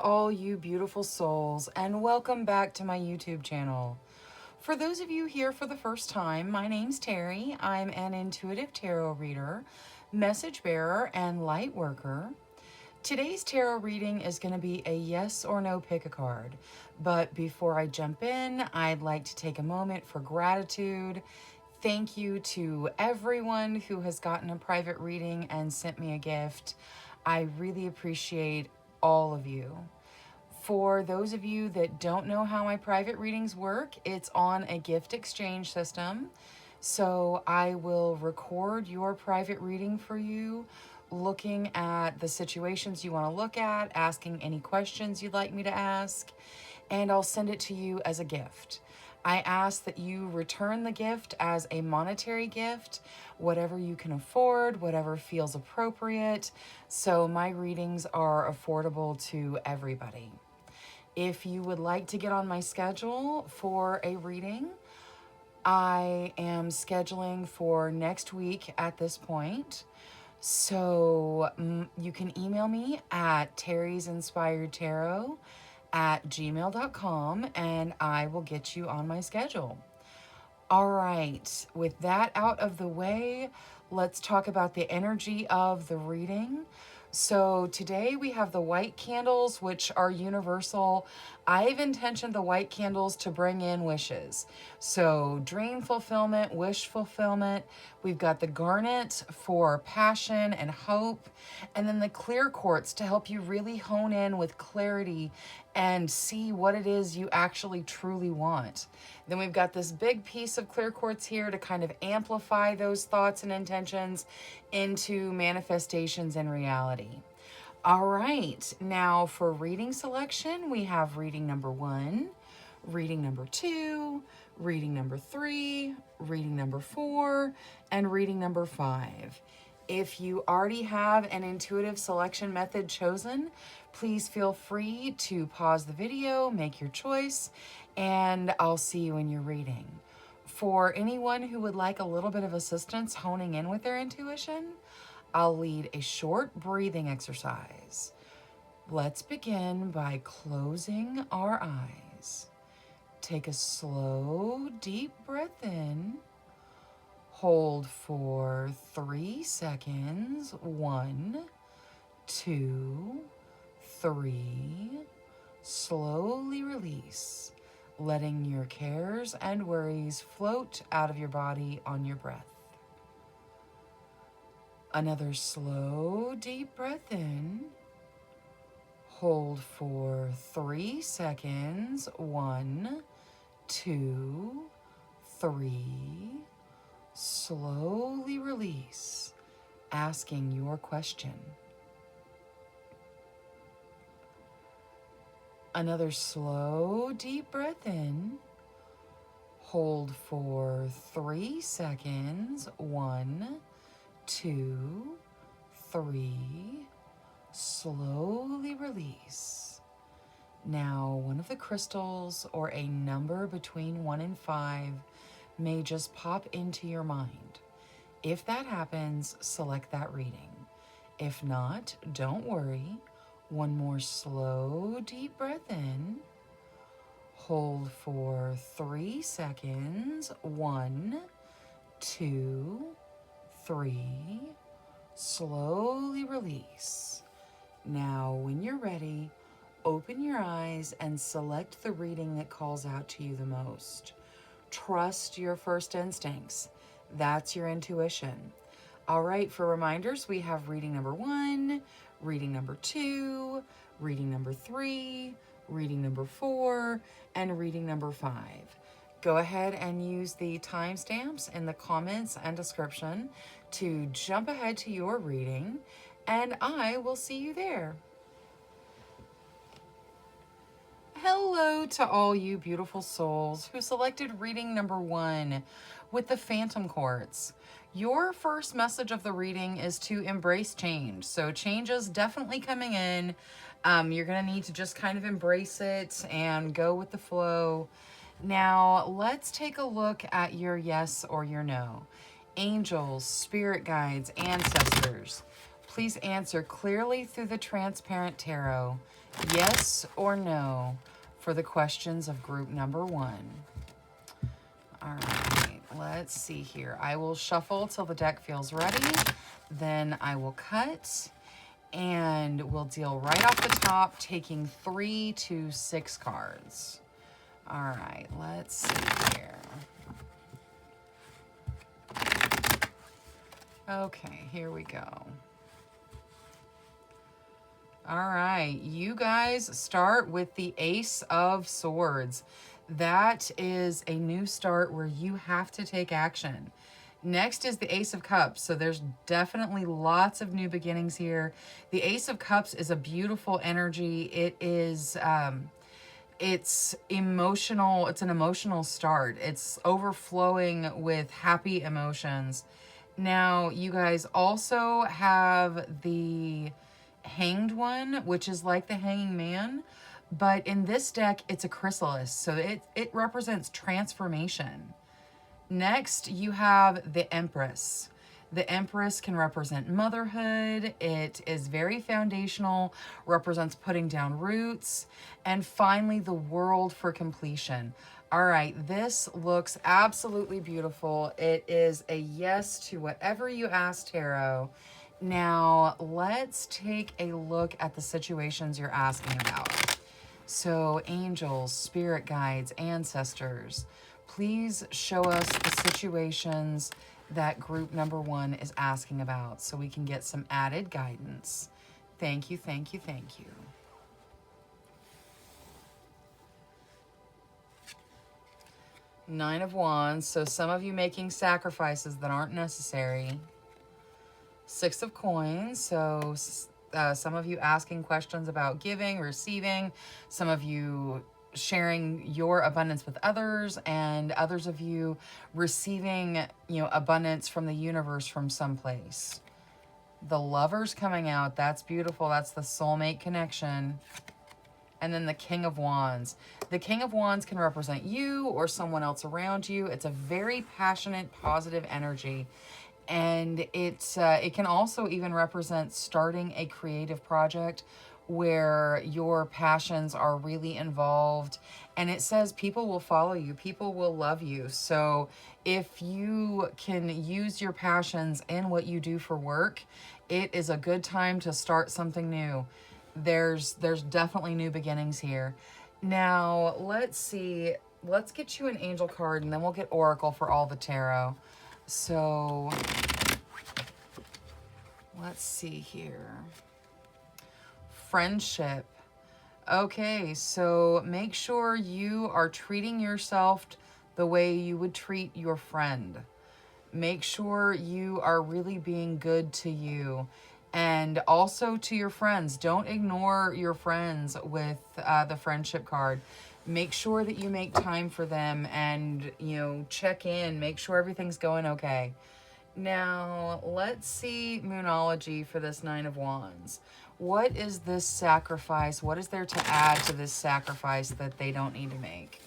all you beautiful souls, and welcome back to my YouTube channel. For those of you here for the first time, my name's Cheri. I'm an intuitive tarot reader, message bearer, and light worker. Today's tarot reading is going to be a yes or no pick a card. But before I jump in, I'd like to take a moment for gratitude. Thank you to everyone who has gotten a private reading and sent me a gift. I really appreciate all of you. For those of you that don't know how my private readings work, it's on a gift exchange system. So I will record your private reading for you, looking at the situations you want to look at, asking any questions you'd like me to ask, and I'll send it to you as a gift. I ask that you return the gift as a monetary gift, whatever you can afford, whatever feels appropriate, so my readings are affordable to everybody. If you would like to get on my schedule for a reading, I am scheduling for next week at this point. So you can email me at TerrisInspiredTarot@gmail.com and I will get you on my schedule. All right, with that out of the way, let's talk about the energy of the reading. So today we have the white candles, which are universal. I've intentioned the white candles to bring in wishes. So dream fulfillment, wish fulfillment. We've got the garnet for passion and hope. And then the clear quartz to help you really hone in with clarity and see what it is you actually truly want. Then we've got this big piece of clear quartz here to kind of amplify those thoughts and intentions into manifestations and reality. All right, now for reading selection, we have reading number 1, reading number 2, reading number 3, reading number 4, and reading number 5. If you already have an intuitive selection method chosen, please feel free to pause the video, make your choice, and I'll see you in your reading. For anyone who would like a little bit of assistance honing in with their intuition, I'll lead a short breathing exercise. Let's begin by closing our eyes. Take a slow, deep breath in. Hold for 3 seconds. 1, 2, 3. Slowly release, letting your cares and worries float out of your body on your breath. Another slow, deep breath in. Hold for 3 seconds. 1, 2, 3. Slowly release, asking your question. Another slow, deep breath in. Hold for 3 seconds. 1, 2, 3. Slowly release. Now, one of the crystals or a number between 1 and 5 may just pop into your mind. If that happens, select that reading. If not, don't worry. One more slow, deep breath in. Hold for 3 seconds. 1, 2, 3. Slowly release. Now, when you're ready, open your eyes and select the reading that calls out to you the most. Trust your first instincts. That's your intuition. All right, for reminders, we have reading number 1, reading number 2, reading number 3, reading number 4, and reading number 5. Go ahead and use the timestamps in the comments and description to jump ahead to your reading, and I will see you there. Hello to all you beautiful souls who selected reading number 1 with the Phantom Quartz. Your first message of the reading is to embrace change. So change is definitely coming in. You're going to need to just kind of embrace it and go with the flow. Now, let's take a look at your yes or your no. Angels, spirit guides, ancestors, please answer clearly through the transparent tarot. Yes or no for the questions of group number 1. All right, let's see here. I will shuffle till the deck feels ready. Then I will cut and we'll deal right off the top, taking 3 to 6 cards. All right, let's see here. Okay, here we go. All right, you guys start with the Ace of Swords. That is a new start where you have to take action. Next is the Ace of Cups. So there's definitely lots of new beginnings here. The Ace of Cups is a beautiful energy. It is, it's emotional. It's an emotional start. It's overflowing with happy emotions. Now, you guys also have the Hanged One, which is like the Hanging Man, but in this deck, it's a chrysalis, so it represents transformation. Next, you have the Empress. The Empress can represent motherhood. It is very foundational, represents putting down roots. And finally, the World for completion. All right, this looks absolutely beautiful. It is a yes to whatever you ask, Tarot. Now, let's take a look at the situations you're asking about. So, angels, spirit guides, ancestors, please show us the situations that group number 1 is asking about so we can get some added guidance. Thank you, thank you, thank you. Nine of Wands, so some of you making sacrifices that aren't necessary. Six of Coins, so some of you asking questions about giving, receiving, some of you sharing your abundance with others, and others of you receiving, abundance from the universe from someplace. The Lovers coming out, that's beautiful. That's the soulmate connection. And then the King of Wands. The King of Wands can represent you or someone else around you. It's a very passionate, positive energy. And it can also even represent starting a creative project where your passions are really involved. And it says people will follow you. People will love you. So if you can use your passions in what you do for work, it is a good time to start something new. There's definitely new beginnings here. Now, let's see. Let's get you an angel card and then we'll get oracle for all the tarot. So, let's see here. Friendship. Okay, so make sure you are treating yourself the way you would treat your friend. Make sure you are really being good to you. And also to your friends. Don't ignore your friends with the friendship card. Make sure that you make time for them and, check in. Make sure everything's going okay. Now, let's see Moonology for this Nine of Wands. What is this sacrifice? What is there to add to this sacrifice that they don't need to make?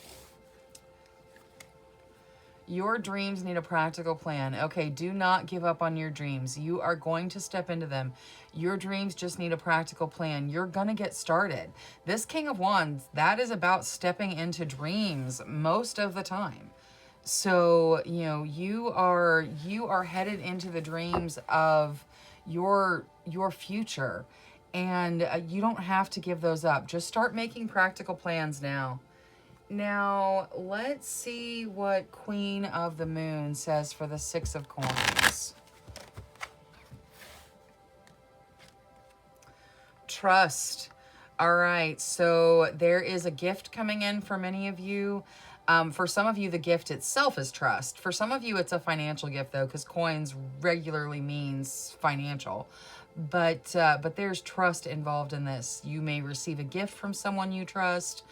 Your dreams need a practical plan. Okay, do not give up on your dreams. You are going to step into them. Your dreams just need a practical plan. You're going to get started. This King of Wands, that is about stepping into dreams most of the time. So, you are headed into the dreams of your future. And you don't have to give those up. Just start making practical plans now. Now, let's see what Queen of the Moon says for the Six of Coins. Trust. All right, so there is a gift coming in for many of you. For some of you, the gift itself is trust. For some of you, it's a financial gift, though, because coins regularly means financial. But there's trust involved in this. You may receive a gift from someone you trust.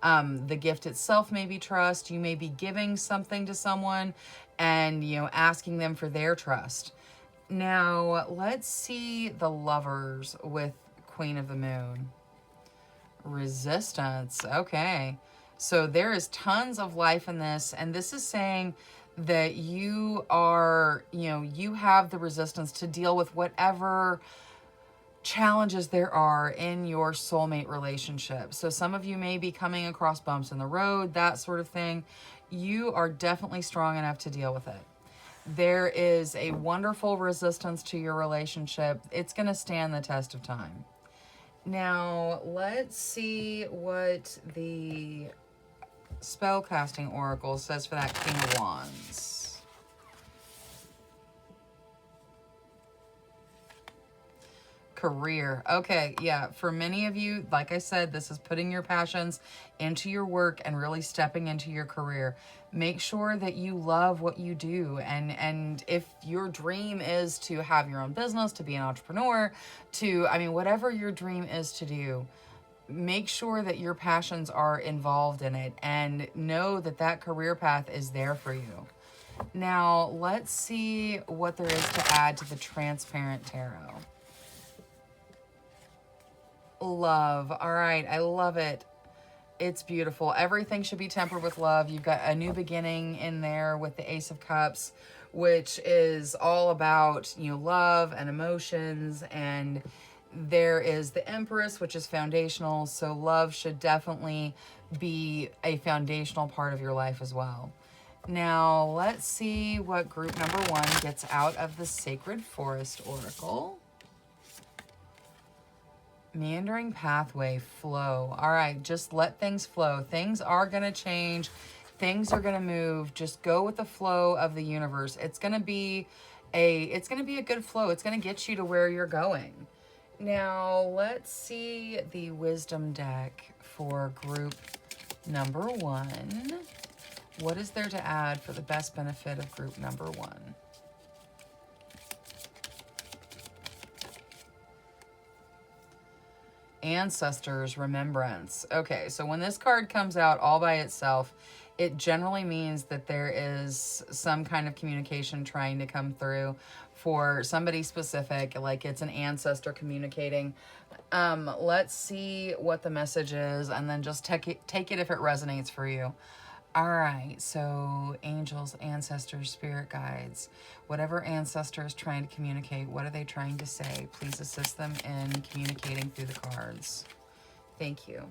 The gift itself may be trust. You may be giving something to someone and, asking them for their trust. Now, let's see the Lovers with Queen of the Moon. Resistance. Okay. So there is tons of life in this. And this is saying that you are, you have the resistance to deal with whatever challenges there are in your soulmate relationship. So some of you may be coming across bumps in the road, that sort of thing. You are definitely strong enough to deal with it. There is a wonderful resistance to your relationship. It's going to stand the test of time. Now, let's see what the spellcasting oracle says for that King of Wands. Career. Okay, yeah, for many of you, like I said, this is putting your passions into your work and really stepping into your career. Make sure that you love what you do, and if your dream is to have your own business, to be an entrepreneur, whatever your dream is to do, make sure that your passions are involved in it and know that that career path is there for you. Now, let's see what there is to add to the Transparent Tarot. Love. All right, I love it. It's beautiful. Everything should be tempered with love. You've got a new beginning in there with the Ace of Cups, which is all about, love and emotions. And there is the Empress, which is foundational. So love should definitely be a foundational part of your life as well. Now, let's see what group number 1 gets out of the Sacred Forest Oracle. Meandering pathway, flow. All right, just let things flow. Things are going to change. Things are going to move. Just go with the flow of the universe. It's going to be a good flow. It's going to get you to where you're going. Now, let's see the wisdom deck for group number 1. What is there to add for the best benefit of group number 1? Ancestors, remembrance. Okay, so when this card comes out all by itself, it generally means that there is some kind of communication trying to come through for somebody specific, like it's an ancestor communicating. Let's see what the message is, and then just take it if it resonates for you. All right, so angels, ancestors, spirit guides, whatever ancestor is trying to communicate, what are they trying to say? Please assist them in communicating through the cards. Thank you.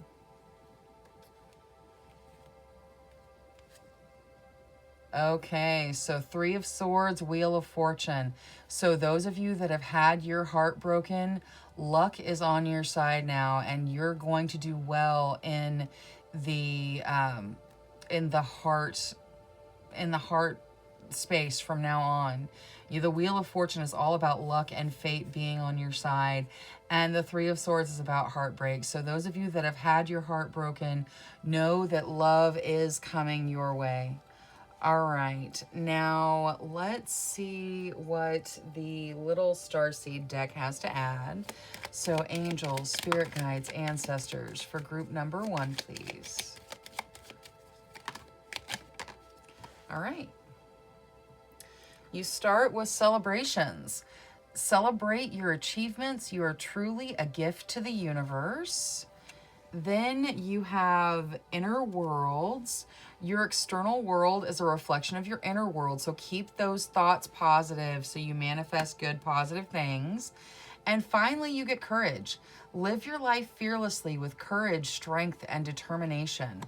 Okay, so 3 of Swords, Wheel of Fortune. So those of you that have had your heart broken, luck is on your side now, and you're going to do well in the heart space from now on. The Wheel of Fortune is all about luck and fate being on your side, and the 3 of Swords is about heartbreak. So those of you that have had your heart broken, know that love is coming your way. All right, now let's see what the little starseed deck has to add. So angels, spirit guides, ancestors for group number 1, please. All right. You start with celebrations. Celebrate your achievements. You are truly a gift to the universe. Then you have inner worlds. Your external world is a reflection of your inner world. So keep those thoughts positive so you manifest good, positive things. And finally, you get courage. Live your life fearlessly with courage, strength, and determination.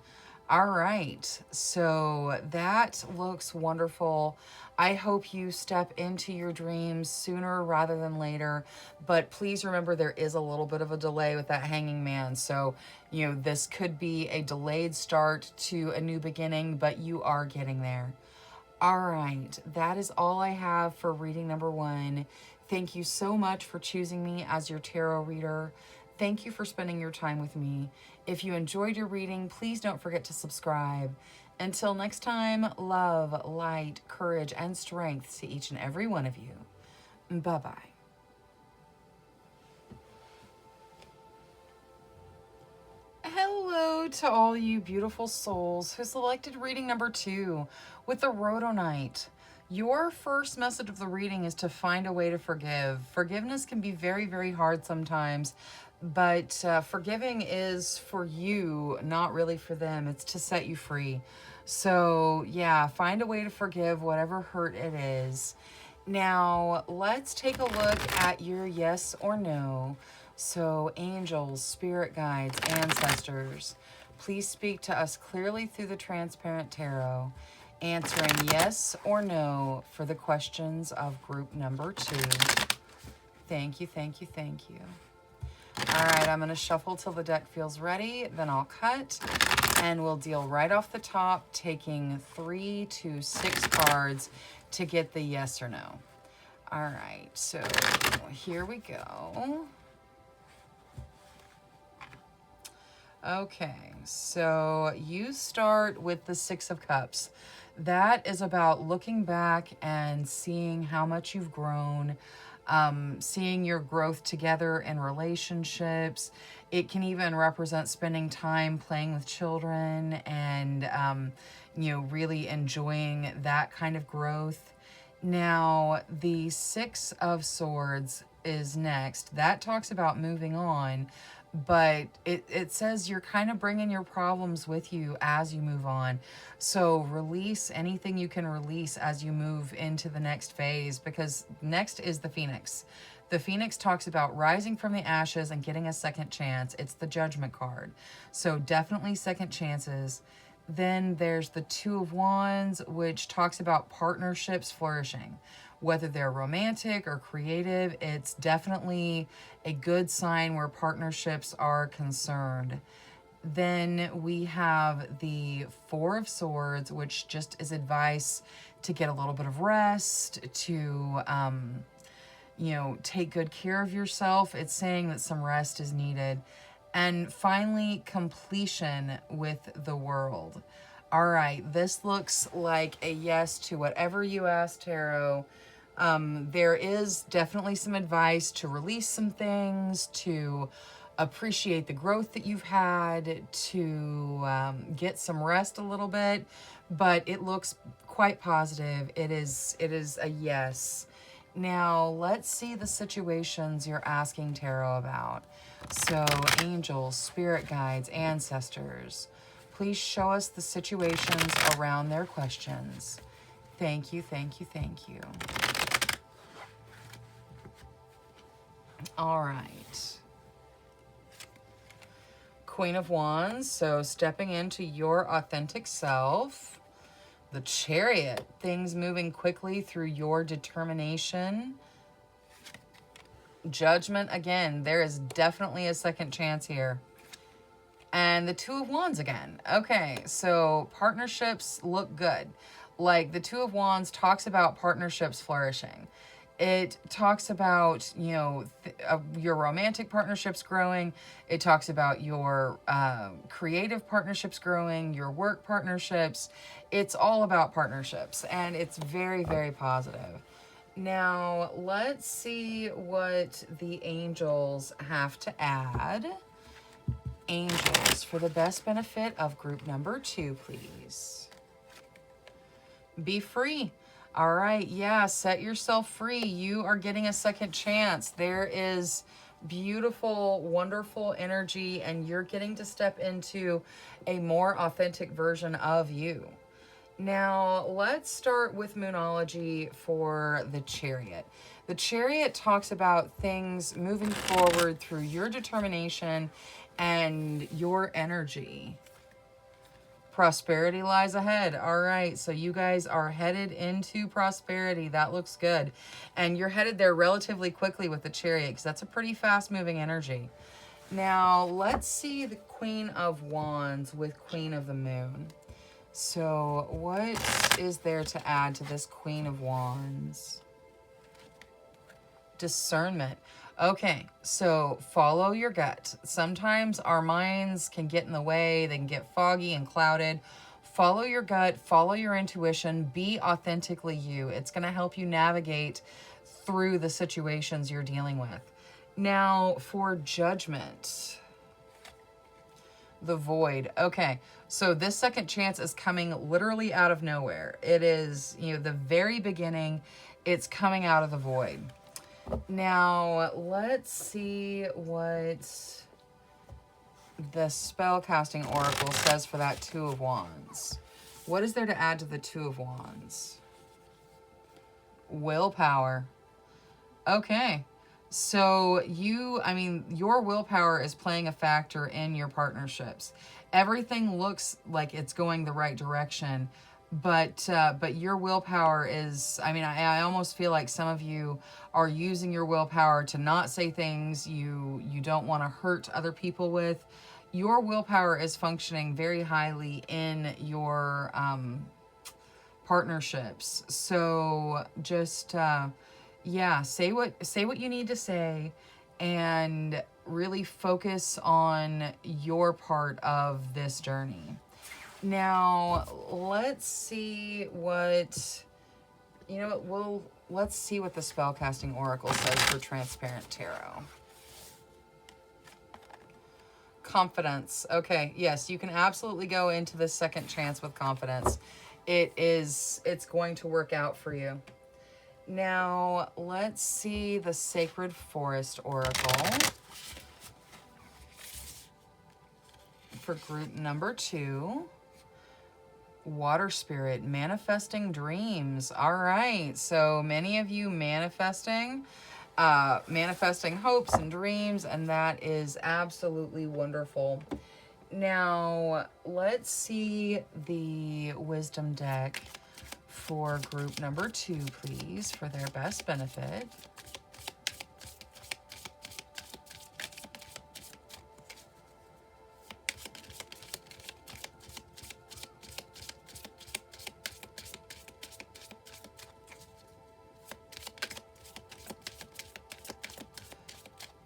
All right, so that looks wonderful. I hope you step into your dreams sooner rather than later, but please remember there is a little bit of a delay with that Hanging Man. So, this could be a delayed start to a new beginning, but you are getting there. All right, that is all I have for reading number 1. Thank you so much for choosing me as your tarot reader. Thank you for spending your time with me. If you enjoyed your reading, please don't forget to subscribe. Until next time, love, light, courage, and strength to each and every one of you. Bye-bye. Hello to all you beautiful souls who selected reading number 2 with the Rhodonite. Your first message of the reading is to find a way to forgive. Forgiveness can be very, very hard sometimes, but forgiving is for you, not really for them. It's to set you free. So yeah, find a way to forgive whatever hurt it is. Now, let's take a look at your yes or no. So, angels, spirit guides, ancestors, please speak to us clearly through the transparent tarot, answering yes or no for the questions of group number 2. Thank you, thank you, thank you. All right, I'm going to shuffle till the deck feels ready, then I'll cut, and we'll deal right off the top, taking 3 to 6 cards to get the yes or no. All right, so here we go. Okay, so you start with the 6 of Cups. That is about looking back and seeing how much you've grown, seeing your growth together in relationships. It can even represent spending time playing with children and, really enjoying that kind of growth. Now, the 6 of Swords is next. That talks about moving on, but it says you're kind of bringing your problems with you as you move on. So release anything you can release as you move into the next phase, because next is the Phoenix. The Phoenix talks about rising from the ashes and getting a second chance. It's the Judgment card. So definitely second chances. Then there's the 2 of Wands, which talks about partnerships flourishing. Whether they're romantic or creative, it's definitely a good sign where partnerships are concerned. Then we have the 4 of Swords, which just is advice to get a little bit of rest, to, take good care of yourself. It's saying that some rest is needed. And finally, completion with the World. All right, this looks like a yes to whatever you asked, Tarot. There is definitely some advice to release some things, to appreciate the growth that you've had, to get some rest a little bit, but it looks quite positive. It is a yes. Now, let's see the situations you're asking Tarot about. So, angels, spirit guides, ancestors, please show us the situations around their questions. Thank you, thank you, thank you. All right. Queen of Wands, so stepping into your authentic self. The Chariot, things moving quickly through your determination. Judgment, again, there is definitely a second chance here. And the 2 of Wands again. Okay, so partnerships look good. Like the 2 of Wands talks about partnerships flourishing. It talks about, your romantic partnerships growing. It talks about your creative partnerships growing, your work partnerships. It's all about partnerships, and it's very, very positive. Now, let's see what the angels have to add. Angels, for the best benefit of group number 2, please. Be free. All right, yeah, set yourself free. You are getting a second chance. There is beautiful, wonderful energy, and you're getting to step into a more authentic version of you. Now, let's start with Moonology for the Chariot. The Chariot talks about things moving forward through your determination and your energy. Prosperity lies ahead. All right, so you guys are headed into prosperity. That looks good. And you're headed there relatively quickly with the Chariot, because that's a pretty fast-moving energy. Now, let's see the Queen of Wands with Queen of the Moon. So what is there to add to this Queen of Wands? Discernment. Okay, so follow your gut. Sometimes our minds can get in the way. They can get foggy and clouded. Follow your gut. Follow your intuition. Be authentically you. It's going to help you navigate through the situations you're dealing with. Now, for Judgment. The Void. Okay, so this second chance is coming literally out of nowhere. It is, the very beginning. It's coming out of the void. Now, let's see what the spellcasting oracle says for that 2 of Wands. What is there to add to the 2 of Wands? Willpower. Okay. So your willpower is playing a factor in your partnerships. Everything looks like it's going the right direction, but your willpower is, I almost feel like some of you are using your willpower to not say things you don't want to hurt other people with. Your willpower is functioning very highly in your partnerships. So just yeah, say what you need to say and really focus on your part of this journey. Now, let's see what let's see what the spellcasting oracle says for transparent tarot. Confidence. Okay, yes, you can absolutely go into this second chance with confidence. It's going to work out for you. Now, let's see the Sacred Forest Oracle for group number 2. Water Spirit, manifesting dreams. All right, so many of you manifesting hopes and dreams, and that is absolutely wonderful. Now, let's see the Wisdom deck for group number 2, please, for their best benefit.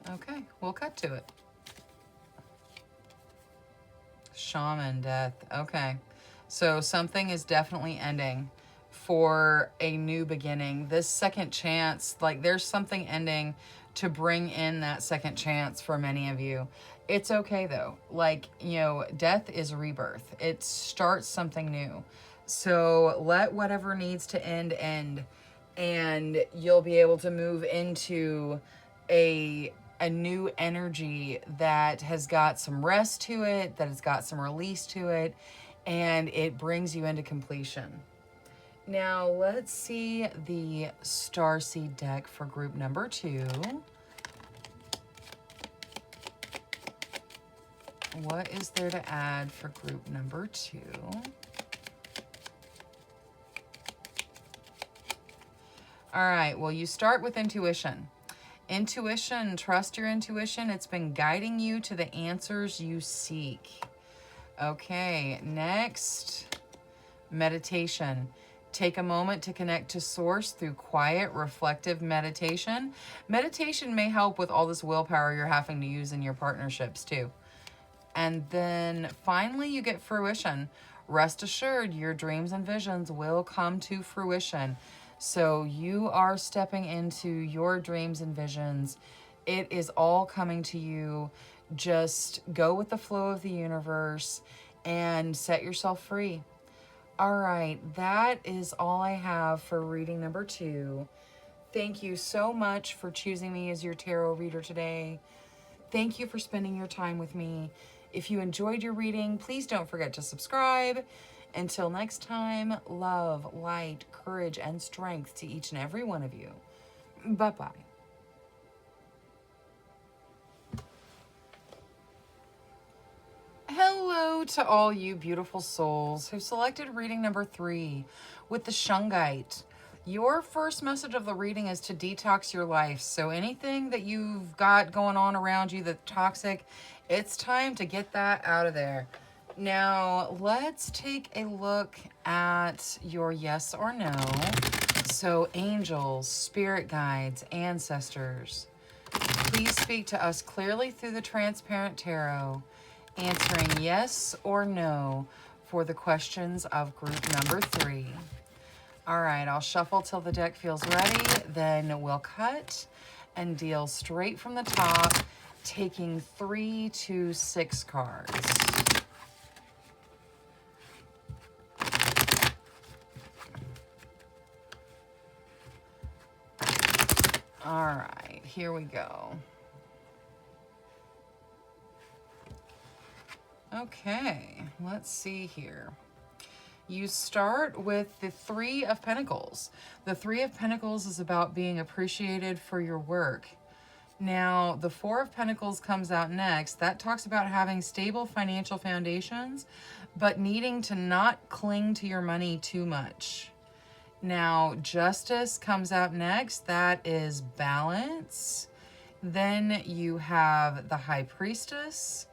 Okay, we'll cut to it. Shaman death. Okay. So something is definitely ending for a new beginning. This second chance, like there's something ending to bring in that second chance for many of you. It's okay though. Like, death is rebirth. It starts something new. So let whatever needs to end, and you'll be able to move into a new energy that has got some rest to it, that has got some release to it, and it brings you into completion. Now, let's see the Starseed deck for group number 2. What is there to add for group number 2? All right, well, you start with intuition. Intuition, trust your intuition. It's been guiding you to the answers you seek. Okay, next, meditation. Take a moment to connect to source through quiet, reflective meditation. Meditation may help with all this willpower you're having to use in your partnerships too. And then finally, you get fruition. Rest assured, your dreams and visions will come to fruition. So you are stepping into your dreams and visions. It is all coming to you. Just go with the flow of the universe and set yourself free. All right, that is all I have for reading number 2. Thank you so much for choosing me as your tarot reader today. Thank you for spending your time with me. If you enjoyed your reading, please don't forget to subscribe. Until next time, love, light, courage, and strength to each and every one of you. Bye-bye. Hello to all you beautiful souls who selected reading number 3 with the Shungite. Your first message of the reading is to detox your life. So anything that you've got going on around you that's toxic, it's time to get that out of there. Now, let's take a look at your yes or no. So, angels, spirit guides, ancestors, please speak to us clearly through the transparent tarot, answering yes or no for the questions of group number 3. All right, I'll shuffle till the deck feels ready, then we'll cut and deal straight from the top, taking 3 to 6 cards. All right, here we go. Okay, let's see here. you start with the Three of Pentacles. The Three of Pentacles is about being appreciated for your work. Now, the Four of Pentacles comes out next. That talks about having stable financial foundations, but needing to not cling to your money too much. Now, Justice comes out next. That is balance. Then you have the High Priestess,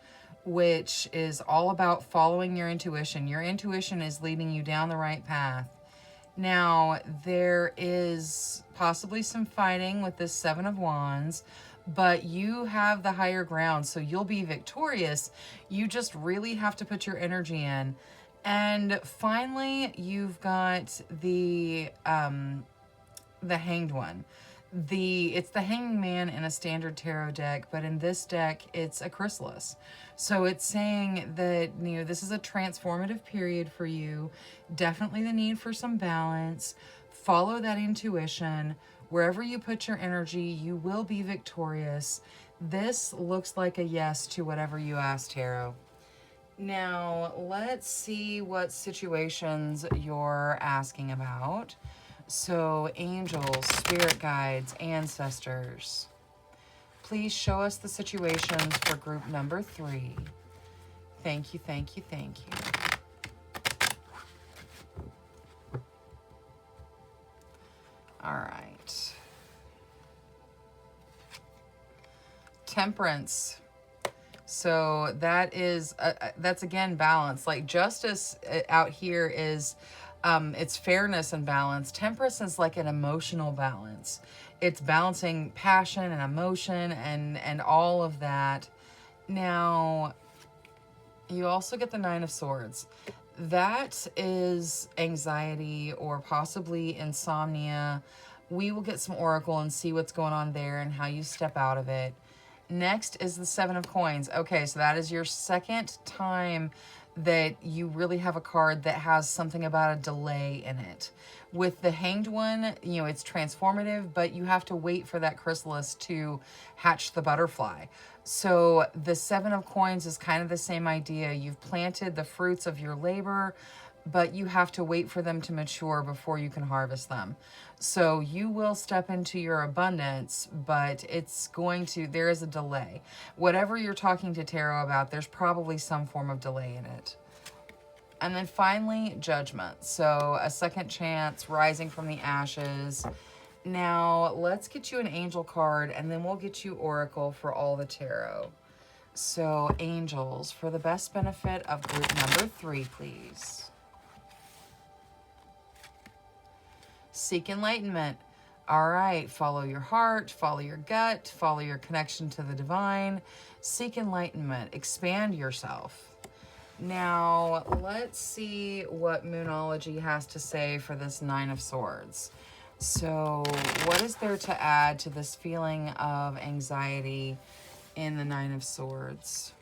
which is all about following your intuition. Your intuition is leading you down the right path. Now, there is possibly some fighting with this Seven of Wands, but you have the higher ground, so you'll be victorious. You just really have to put your energy in. And finally, you've got the Hanged One. It's the Hanging Man in a standard tarot deck, but in this deck, it's a chrysalis. So it's saying that, you know, this is a transformative period for you. Definitely the need for some balance. Follow that intuition. Wherever you put your energy, you will be victorious. This looks like a yes to whatever you ask, Tarot. Now, let's see what situations you're asking about. So, angels, spirit guides, ancestors, please show us the situations for group number 3. Thank you, thank you, thank you. All right. Temperance. So that is, that's again balance. Like Justice out here is, it's fairness and balance. Temperance is like an emotional balance. It's balancing passion and emotion and all of that. Now, you also get the Nine of Swords. That is anxiety or possibly insomnia. We will get some oracle and see what's going on there and how you step out of it. Next is the Seven of Coins. Okay, so that is your second time that you really have a card that has something about a delay in it. With the Hanged One, you know, it's transformative, but you have to wait for that chrysalis to hatch the butterfly. So the Seven of Coins is kind of the same idea. You've planted the fruits of your labor, but you have to wait for them to mature before you can harvest them. So you will step into your abundance, but there is a delay. Whatever you're talking to Tarot about, there's probably some form of delay in it. And then finally, Judgment. So a second chance, rising from the ashes. Now, let's get you an angel card, and then we'll get you oracle for all the tarot. So, angels, for the best benefit of group number 3, please. Seek enlightenment. All right, follow your heart, follow your gut, follow your connection to the divine. Seek enlightenment. Expand yourself. Now, let's see what Moonology has to say for this Nine of Swords. So, what is there to add to this feeling of anxiety in the Nine of Swords?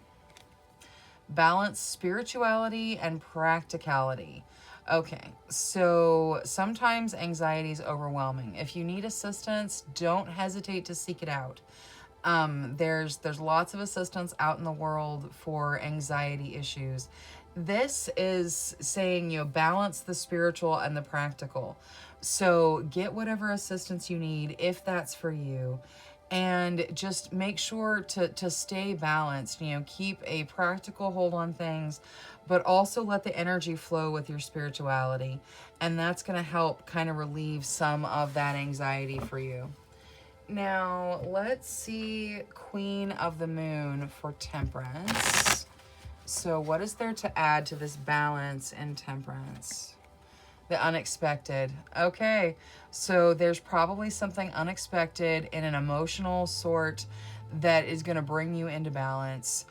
Balance spirituality and practicality. Okay, so sometimes anxiety is overwhelming. If you need assistance, don't hesitate to seek it out. There's lots of assistance out in the world for anxiety issues. This is saying, you know, balance the spiritual and the practical. So get whatever assistance you need if that's for you. And just make sure to stay balanced, you know, keep a practical hold on things, but also let the energy flow with your spirituality. And that's going to help kind of relieve some of that anxiety for you. Now, let's see Queen of the Moon for Temperance. So what is there to add to this balance and temperance? The unexpected. Okay, so there's probably something unexpected in an emotional sort that is going to bring you into balance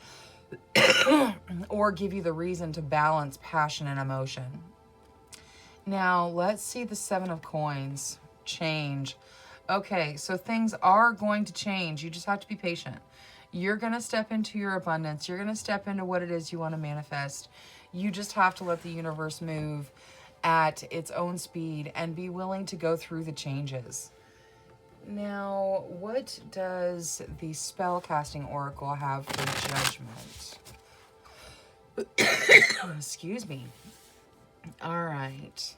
or give you the reason to balance passion and emotion. Now, let's see the Seven of Coins. Change. Okay, so things are going to change. You just have to be patient. You're going to step into your abundance. You're going to step into what it is you want to manifest. You just have to let the universe move at its own speed and be willing to go through the changes. Now, what does the spellcasting oracle have for Judgment? Excuse me. All right.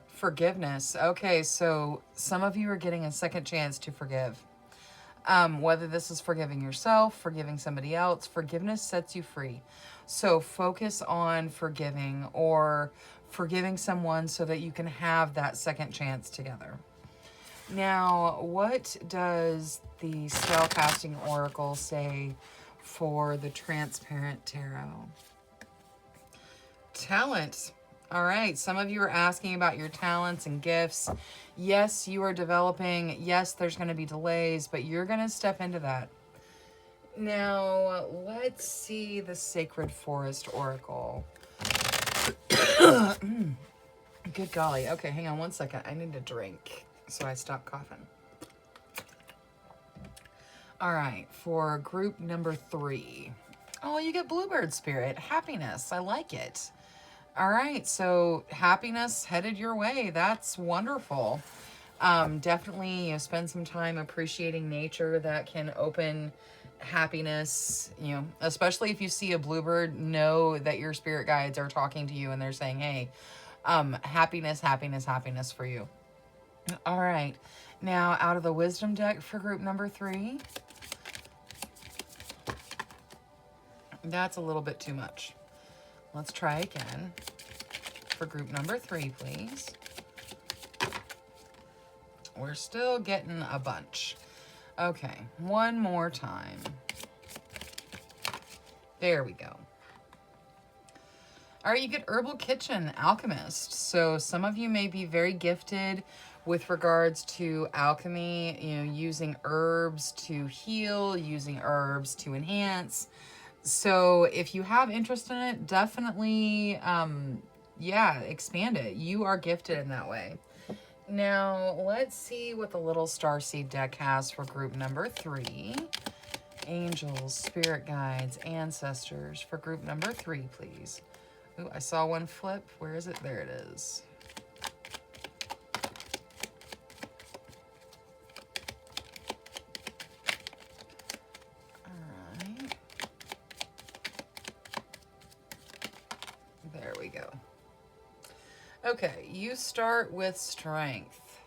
Forgiveness. Okay, so some of you are getting a second chance to forgive. Whether this is forgiving yourself, forgiving somebody else, forgiveness sets you free. So focus on forgiving or forgiving someone so that you can have that second chance together. Now, what does the Spellcasting Oracle say for the Transparent Tarot? Talent. All right, some of you are asking about your talents and gifts. Yes, you are developing. Yes, there's going to be delays, but you're going to step into that. Now, let's see the Sacred Forest Oracle. Good golly. Okay, hang on one second. I need a drink, so I stop coughing. All right, for group number 3. Oh, you get Bluebird Spirit. Happiness. I like it. All right, so happiness headed your way. That's wonderful. Definitely spend some time appreciating nature. That can open happiness, especially if you see a bluebird, know that your spirit guides are talking to you and they're saying, hey, happiness, happiness, happiness for you. All right, now out of the wisdom deck for group number 3. That's a little bit too much. Let's try again for group number 3, please. We're still getting a bunch. Okay, one more time. There we go. All right, you get Herbal Kitchen Alchemist. So some of you may be very gifted with regards to alchemy, using herbs to heal, using herbs to enhance. So if you have interest in it, definitely, expand it. You are gifted in that way. Now, let's see what the Little Starseed deck has for group number 3. Angels, spirit guides, ancestors for group number 3, please. Ooh, I saw one flip. Where is it? There it is. Okay, you start with strength.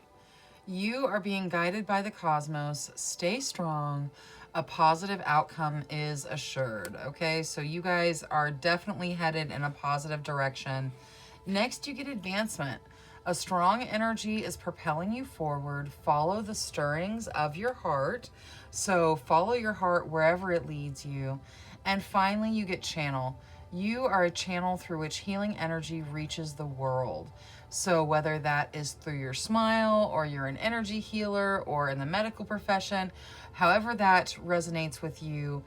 You are being guided by the cosmos. Stay strong. A positive outcome is assured. Okay, so you guys are definitely headed in a positive direction. Next, you get advancement. A strong energy is propelling you forward. Follow the stirrings of your heart. So follow your heart wherever it leads you. And finally, you get channel. You are a channel through which healing energy reaches the world. So whether that is through your smile, or you're an energy healer, or in the medical profession, however that resonates with you,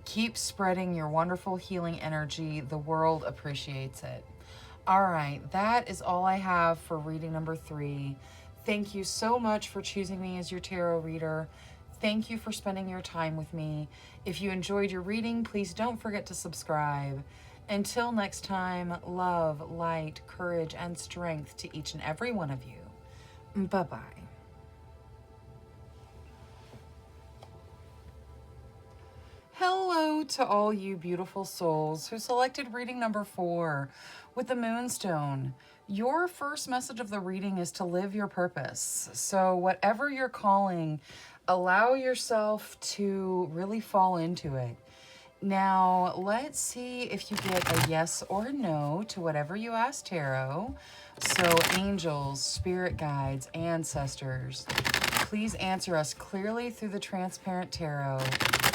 keep spreading your wonderful healing energy. The world appreciates it. All right, that is all I have for reading number 3. Thank you so much for choosing me as your tarot reader. Thank you for spending your time with me. If you enjoyed your reading, please don't forget to subscribe. Until next time, love, light, courage, and strength to each and every one of you. Bye-bye. Hello to all you beautiful souls who selected reading number 4 with the Moonstone. Your first message of the reading is to live your purpose. So whatever you're calling, allow yourself to really fall into it. Now, let's see if you get a yes or a no to whatever you ask tarot. So angels, spirit guides, ancestors, please answer us clearly through the transparent tarot.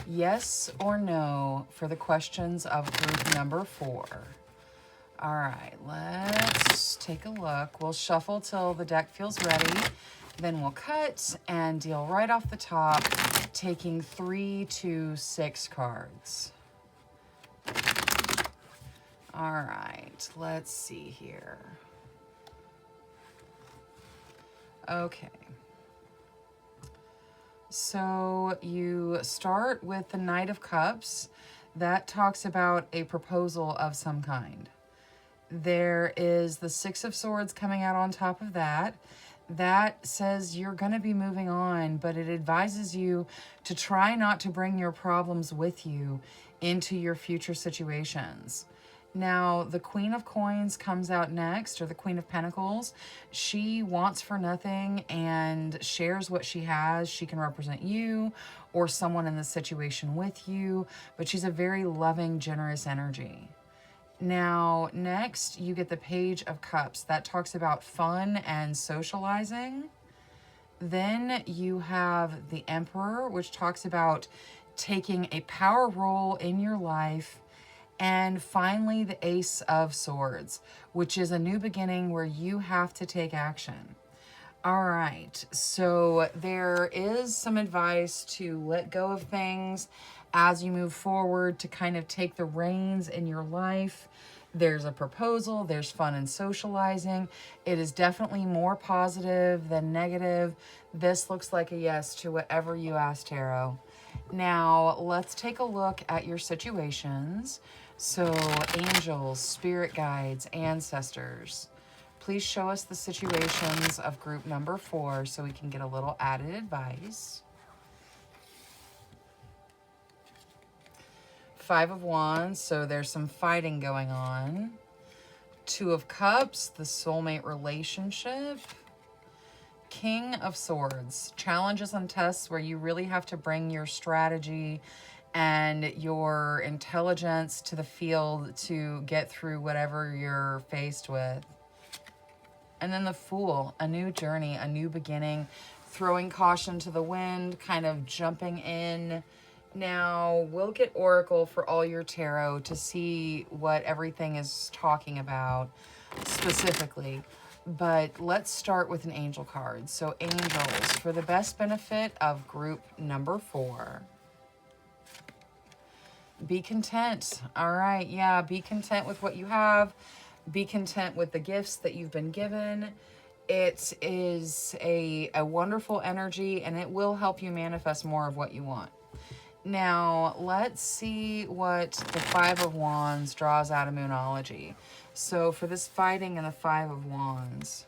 Yes or no for the questions of group number 4. All right, let's take a look. We'll shuffle till the deck feels ready. Then we'll cut and deal right off the top, taking 3 to 6 cards. All right, let's see here. Okay. So you start with the Knight of Cups. That talks about a proposal of some kind. There is the Six of Swords coming out on top of that. That says you're going to be moving on, but it advises you to try not to bring your problems with you into your future situations. Now, the Queen of Coins comes out next, or the Queen of Pentacles. She wants for nothing and shares what she has. She can represent you or someone in the situation with you, but she's a very loving, generous energy. Now, next, you get the Page of Cups. That talks about fun and socializing. Then you have the Emperor, which talks about taking a power role in your life. And finally, the Ace of Swords, which is a new beginning where you have to take action. All right, so there is some advice to let go of things as you move forward, to kind of take the reins in your life. There's a proposal, there's fun and socializing. It is definitely more positive than negative. This looks like a yes to whatever you asked, Tarot. Now, let's take a look at your situations. So, angels, spirit guides, ancestors, please show us the situations of group number 4 so we can get a little added advice. 5 of Wands, so there's some fighting going on. 2 of Cups, the soulmate relationship. King of Swords, challenges and tests where you really have to bring your strategy and your intelligence to the field to get through whatever you're faced with. And then the Fool, a new journey, a new beginning, throwing caution to the wind, kind of jumping in. Now, we'll get Oracle for all your tarot to see what everything is talking about specifically. But let's start with an angel card. So angels, for the best benefit of group number 4. Be content. All right, yeah, be content with what you have. Be content with the gifts that you've been given. It is a wonderful energy, and it will help you manifest more of what you want. Now, let's see what the 5 of Wands draws out of Moonology. So for this fighting and the 5 of Wands,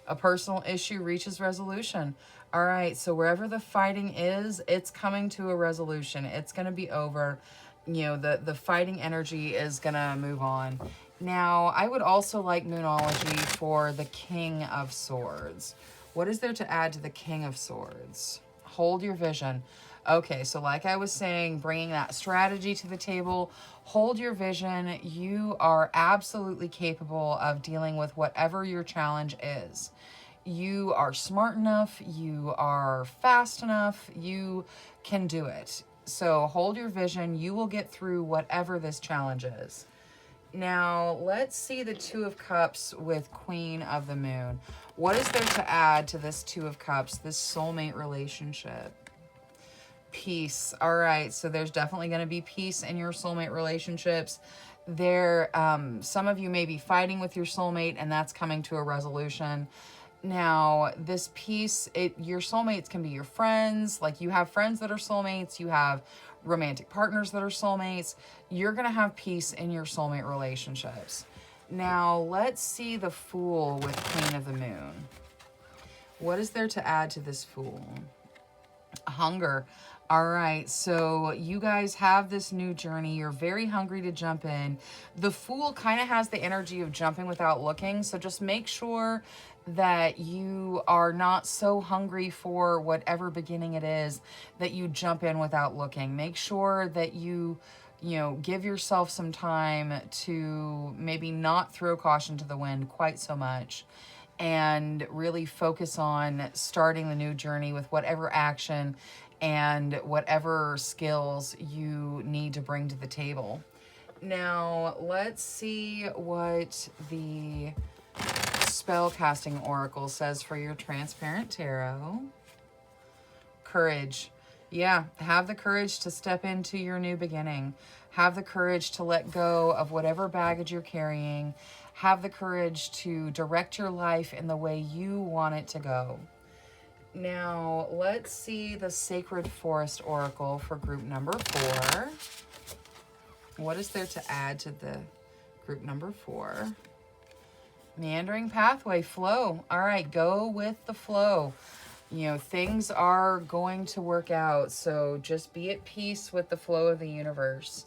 a personal issue reaches resolution. All right, so wherever the fighting is, it's coming to a resolution. It's going to be over. You know, the fighting energy is going to move on. Now, I would also like Moonology for the King of Swords. What is there to add to the King of Swords? Hold your vision. Okay, so like I was saying, bringing that strategy to the table, hold your vision. You are absolutely capable of dealing with whatever your challenge is. You are smart enough, you are fast enough, you can do it. So hold your vision. You will get through whatever this challenge is. Now, let's see the 2 of Cups with Queen of the Moon. What is there to add to this 2 of Cups, this soulmate relationship? Peace. All right, so there's definitely going to be peace in your soulmate relationships. There, some of you may be fighting with your soulmate, and that's coming to a resolution. Now, this peace, your soulmates can be your friends. Like, you have friends that are soulmates. You have romantic partners that are soulmates. You're going to have peace in your soulmate relationships. Now, let's see the Fool with Queen of the Moon. What is there to add to this Fool? Hunger. All right, so you guys have this new journey. You're very hungry to jump in. The Fool kind of has the energy of jumping without looking, so just make sure that you are not so hungry for whatever beginning it is that you jump in without looking. Make sure that you give yourself some time to maybe not throw caution to the wind quite so much, and really focus on starting the new journey with whatever action and whatever skills you need to bring to the table. Now, let's see what the spell-casting oracle says for your transparent tarot. Courage. Yeah, have the courage to step into your new beginning. Have the courage to let go of whatever baggage you're carrying. Have the courage to direct your life in the way you want it to go. Now, let's see the Sacred Forest Oracle for group number 4. What is there to add to the group number 4? Meandering pathway, flow. All right, go with the flow. Things are going to work out, so just be at peace with the flow of the universe.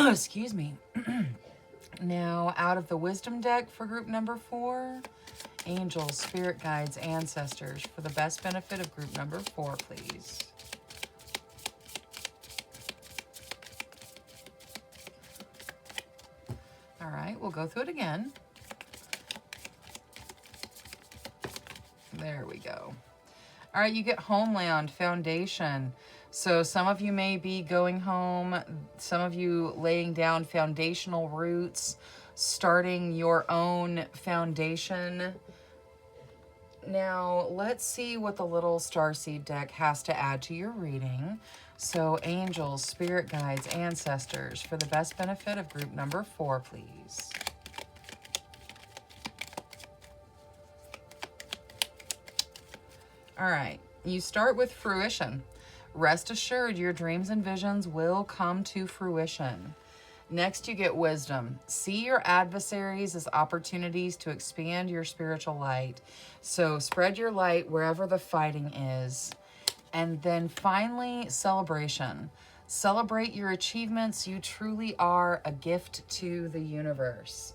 Excuse me. Now, out of the wisdom deck for group number 4, angels, spirit guides, ancestors, for the best benefit of group number 4, please. All right, we'll go through it again. There we go. All right, you get homeland, foundation. So some of you may be going home, some of you laying down foundational roots, starting your own foundation. Now, let's see what the little starseed deck has to add to your reading. So angels, spirit guides, ancestors, for the best benefit of group number 4, please. All right, you start with fruition. Rest assured, your dreams and visions will come to fruition. Next, you get wisdom. See your adversaries as opportunities to expand your spiritual light. So spread your light wherever the fighting is. And then finally, celebration. Celebrate your achievements. You truly are a gift to the universe.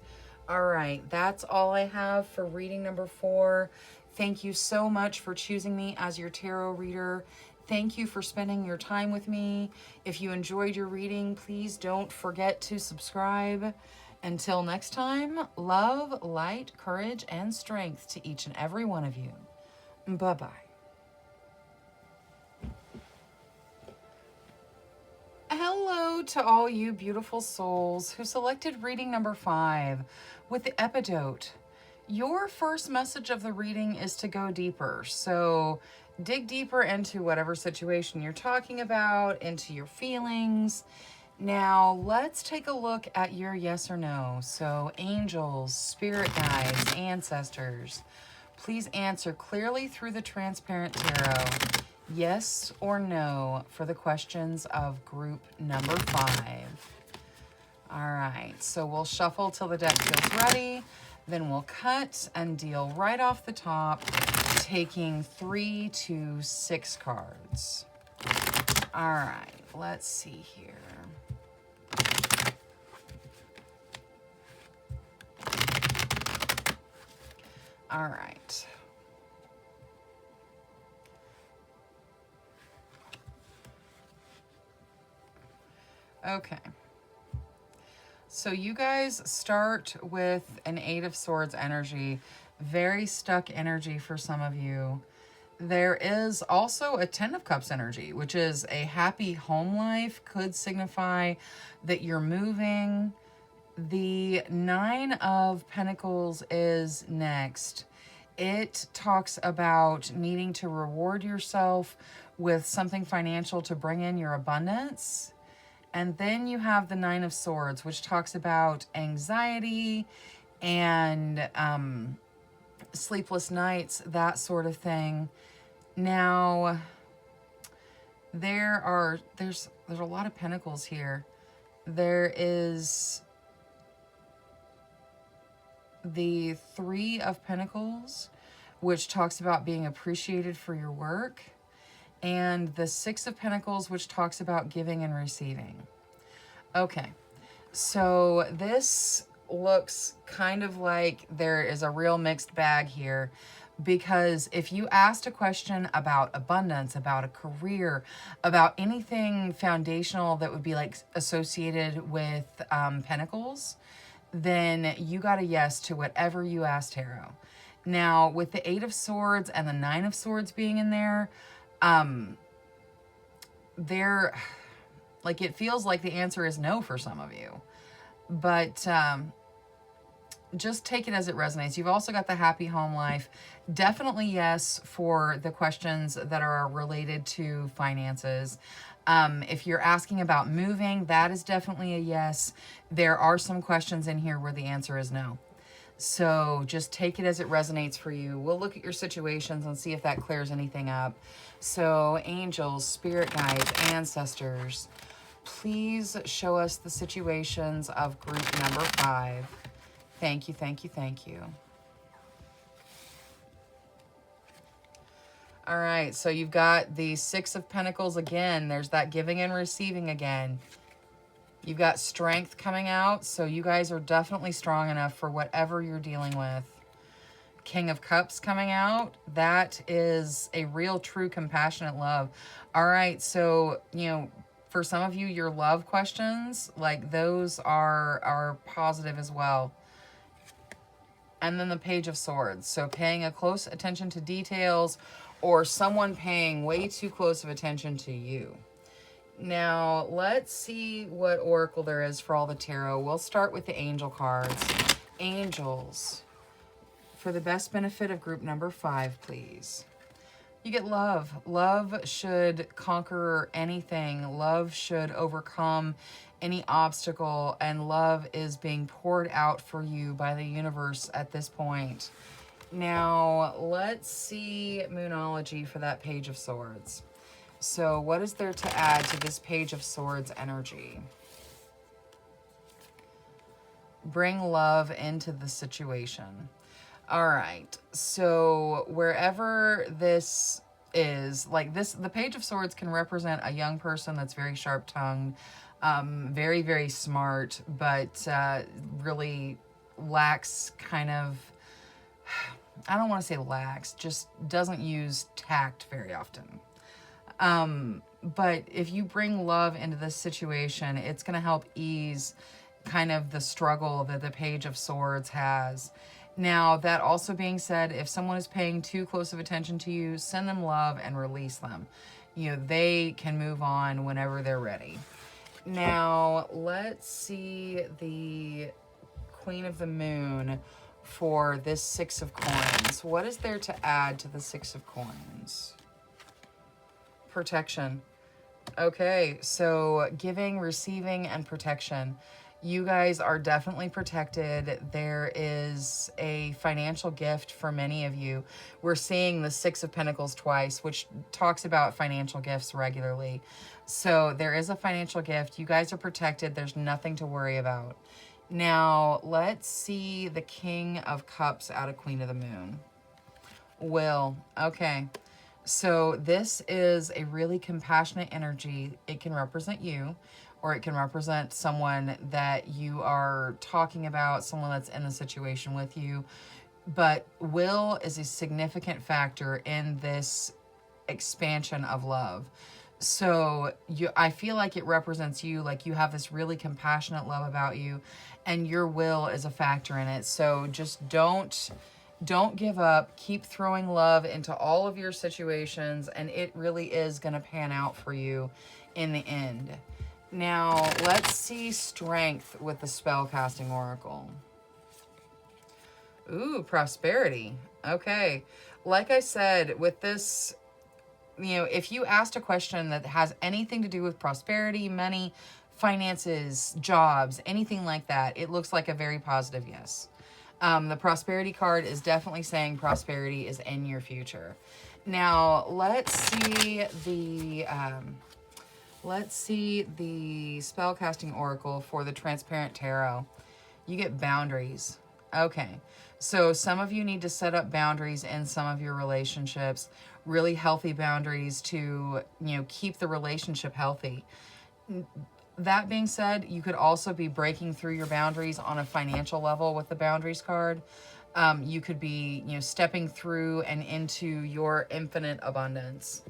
All right, that's all I have for reading number 4. Thank you so much for choosing me as your tarot reader. Thank you for spending your time with me. If you enjoyed your reading, please don't forget to subscribe. Until next time, love, light, courage, and strength to each and every one of you. Bye-bye. Hello to all you beautiful souls who selected reading number 5 with the epidote. Your first message of the reading is to go deeper. So dig deeper into whatever situation you're talking about, into your feelings. Now, let's take a look at your yes or no. So angels, spirit guides, ancestors, please answer clearly through the transparent tarot. Yes or no for the questions of group number 5. All right, so we'll shuffle till the deck feels ready. Then we'll cut and deal right off the top, taking 3 to 6 cards. All right, let's see here. All right. Okay. So you guys start with an 8 of Swords energy, very stuck energy for some of you. There is also a 10 of Cups energy, which is a happy home life, could signify that you're moving. The 9 of Pentacles is next. It talks about needing to reward yourself with something financial to bring in your abundance. And then you have the 9 of Swords, which talks about anxiety and sleepless nights, that sort of thing. Now, there's a lot of pentacles here. There is the 3 of Pentacles, which talks about being appreciated for your work, and the 6 of Pentacles, which talks about giving and receiving. Okay, so this looks kind of like there is a real mixed bag here, because if you asked a question about abundance, about a career, about anything foundational that would be like associated with Pentacles, then you got a yes to whatever you asked tarot. Now, with the 8 of Swords and the 9 of Swords being in there, like, it feels like the answer is no for some of you. But just take it as it resonates. You've also got the happy home life. Definitely yes for the questions that are related to finances. If you're asking about moving, that is definitely a yes. There are some questions in here where the answer is no. So just take it as it resonates for you. We'll look at your situations and see if that clears anything up. So angels, spirit guides, ancestors, please show us the situations of group number 5. Thank you, thank you, thank you. All right, so you've got the 6 of Pentacles again. There's that giving and receiving again. You've got strength coming out, so you guys are definitely strong enough for whatever you're dealing with. King of Cups coming out. That is a real, true, compassionate love. All right, so, you know, for some of you, your love questions, like those are positive as well. And then the Page of Swords. So paying a close attention to details, or someone paying way too close of attention to you. Now, let's see what oracle there is for all the tarot. We'll start with the angel cards. Angels, for the best benefit of group number 5, please. You get love. Love should conquer anything. Love should overcome any obstacle, and love is being poured out for you by the universe at this point. Now, let's see Moonology for that Page of Swords. So what is there to add to this Page of Swords energy? Bring love into the situation. All right. So wherever this is, like this, the Page of Swords can represent a young person that's very sharp-tongued, very, very smart, but really lacks kind of, I don't want to say lacks, just doesn't use tact very often. But if you bring love into this situation, it's going to help ease kind of the struggle that the Page of Swords has. Now, that also being said, if someone is paying too close of attention to you, send them love and release them. You know, they can move on whenever they're ready. Now, let's see the Queen of the Moon for this 6 of Coins. What is there to add to the 6 of Coins? Protection. Okay, so giving, receiving, and protection. You guys are definitely protected. There is a financial gift for many of you. We're seeing the 6 of Pentacles twice, which talks about financial gifts regularly. So there is a financial gift. You guys are protected. There's nothing to worry about. Now, let's see the King of Cups out of Queen of the Moon. Will. Okay. So this is a really compassionate energy. It can represent you, or it can represent someone that you are talking about, someone that's in the situation with you. But will is a significant factor in this expansion of love. So I feel like it represents you, like you have this really compassionate love about you, and your will is a factor in it. So just don't give up. Keep throwing love into all of your situations, and it really is going to pan out for you in the end. Now, let's see strength with the spellcasting oracle. Ooh, prosperity. Okay. Like I said, with this, you know, if you asked a question that has anything to do with prosperity, money, finances, jobs, anything like that, it looks like a very positive yes. The prosperity card is definitely saying prosperity is in your future. Now, let's see the spellcasting oracle for the transparent tarot. You get boundaries. Okay. So some of you need to set up boundaries in some of your relationships, really healthy boundaries to, you know, keep the relationship healthy. That being said, you could also be breaking through your boundaries on a financial level with the boundaries card. You could be, you know, stepping through and into your infinite abundance.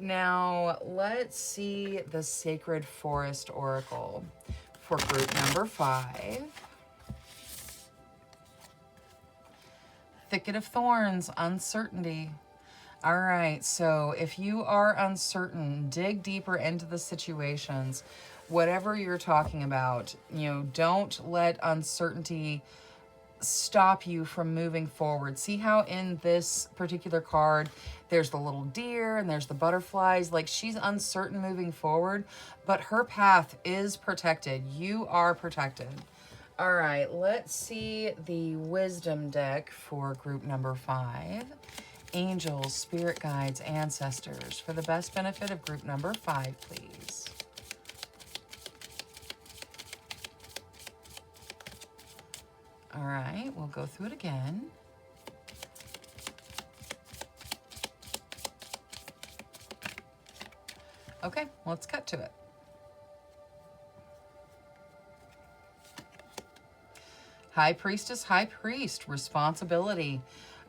Now, let's see the Sacred Forest Oracle for group number 5. Thicket of Thorns, uncertainty. All right, so if you are uncertain, dig deeper into the situations. Whatever you're talking about, you know, don't let uncertainty stop you from moving forward. See how in this particular card, there's the little deer and there's the butterflies. Like, she's uncertain moving forward, but her path is protected. You are protected. All right, let's see the wisdom deck for group number 5. Angels, spirit guides, ancestors, for the best benefit of group number 5, please. All right, we'll go through it again. Okay, let's cut to it. High Priestess, High Priest, responsibility.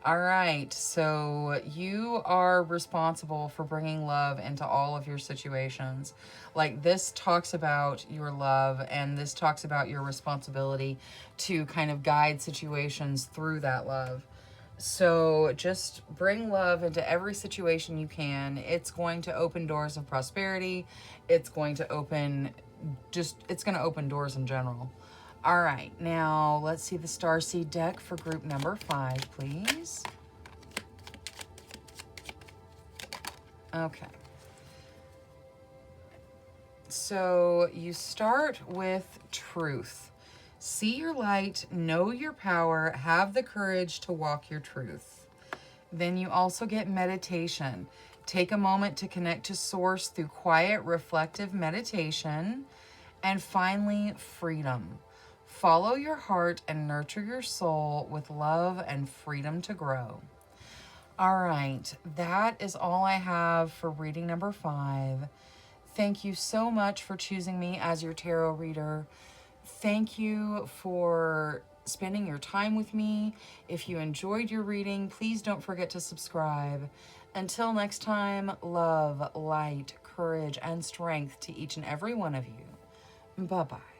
All right, so you are responsible for bringing love into all of your situations. Like, this talks about your love, and this talks about your responsibility to kind of guide situations through that love. So just bring love into every situation you can. It's going to open doors of prosperity. It's going to open doors in general. All right, now let's see the Starseed deck for group number 5, please. Okay. So you start with truth. See your light, know your power, have the courage to walk your truth. Then you also get meditation. Take a moment to connect to Source through quiet, reflective meditation. And finally, freedom. Follow your heart and nurture your soul with love and freedom to grow. All right, that is all I have for reading number 5. Thank you so much for choosing me as your tarot reader. Thank you for spending your time with me. If you enjoyed your reading, please don't forget to subscribe. Until next time, love, light, courage, and strength to each and every one of you. Bye-bye.